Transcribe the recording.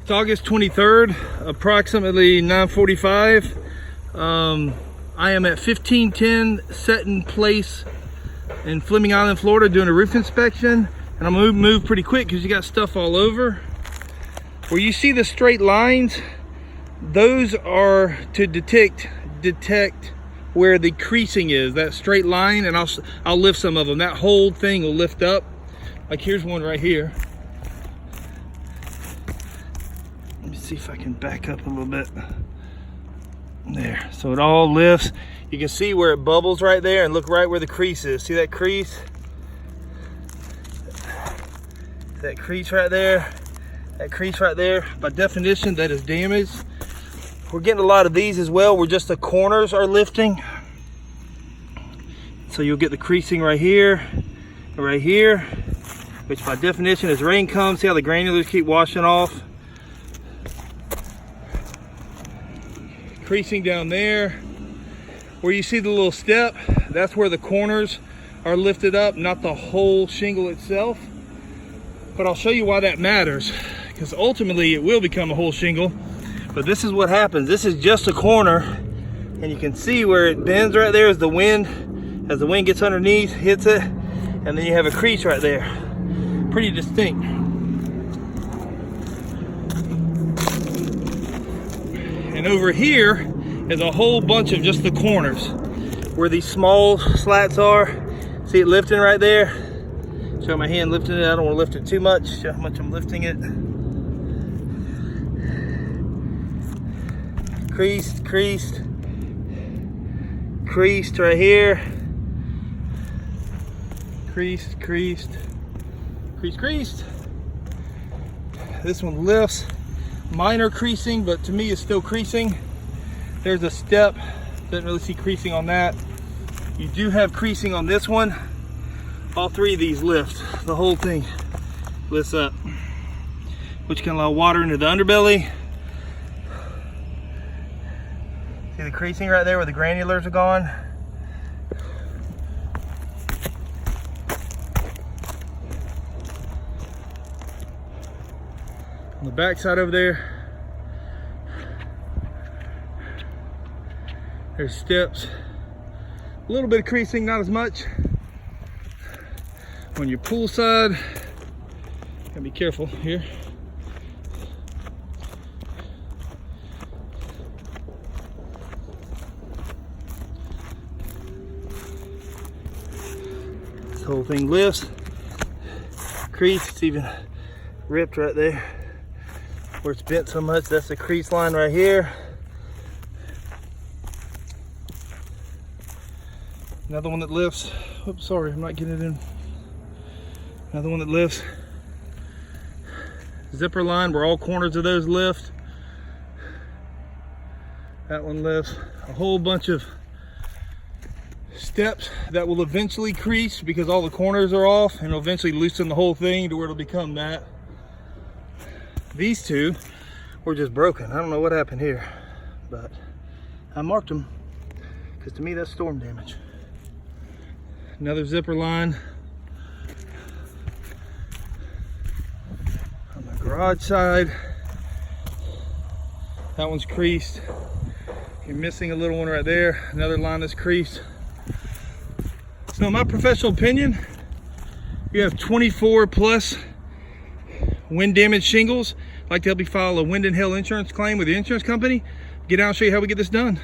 It's August 23rd, approximately 9:45. I am at 1510 Seton Place in Fleming Island, Florida, doing a roof inspection. And I'm gonna move pretty quick because you got stuff all over. Where you see the straight lines, those are to detect where the creasing is, that straight line, and I'll lift some of them. That whole thing will lift up. Like here's one right here. Let me see if I can back up a little bit. There, so it all lifts. You can see where it bubbles right there, and look right where the crease is. See that crease? That crease right there, that crease right there. By definition, that is damaged. We're getting a lot of these as well, where just the corners are lifting. So you'll get the creasing right here, which by definition, as rain comes, see how the granulars keep washing off. Creasing down there. Where you see the little step, that's where the corners are lifted up, not the whole shingle itself. But I'll show you why that matters, because ultimately it will become a whole shingle. But this is what happens. This is just a corner, and you can see where it bends right there as the wind gets underneath, hits it, and then you have a crease right there. Pretty distinct. And over here is a whole bunch of just the corners where these small slats are. See it lifting right there? Show my hand lifting it. I don't want to lift it too much. Show how much I'm lifting it. Creased, creased, creased right here. Creased, creased, creased, creased. This one lifts. Minor creasing, but to me it's still creasing. There's a step. Didn't really see creasing on that. You do have creasing on this one. All three of these lift. The whole thing lifts up, which can allow water into the underbelly. See the creasing right there where the granulars are gone? On the back side over there, there's steps. A little bit of creasing, not as much. On your pool side, gotta be careful here. This whole thing lifts. Crease, it's even ripped right there. Where it's bent so much, that's the crease line right here. Another one that lifts. Oops, sorry, I'm not getting it in. Another one that lifts. Zipper line where all corners of those lift. That one lifts. A whole bunch of steps that will eventually crease because all the corners are off, and it'll eventually loosen the whole thing to where it'll become that. These two were just broken. I don't know what happened here, but I marked them because to me that's storm damage. Another zipper line. On the garage side, that one's creased. You're missing a little one right there. Another line that's creased. So in my professional opinion, you have 24 plus wind damage shingles. I'd like to help you file a wind and hail insurance claim with the insurance company. Get out and show you how we get this done.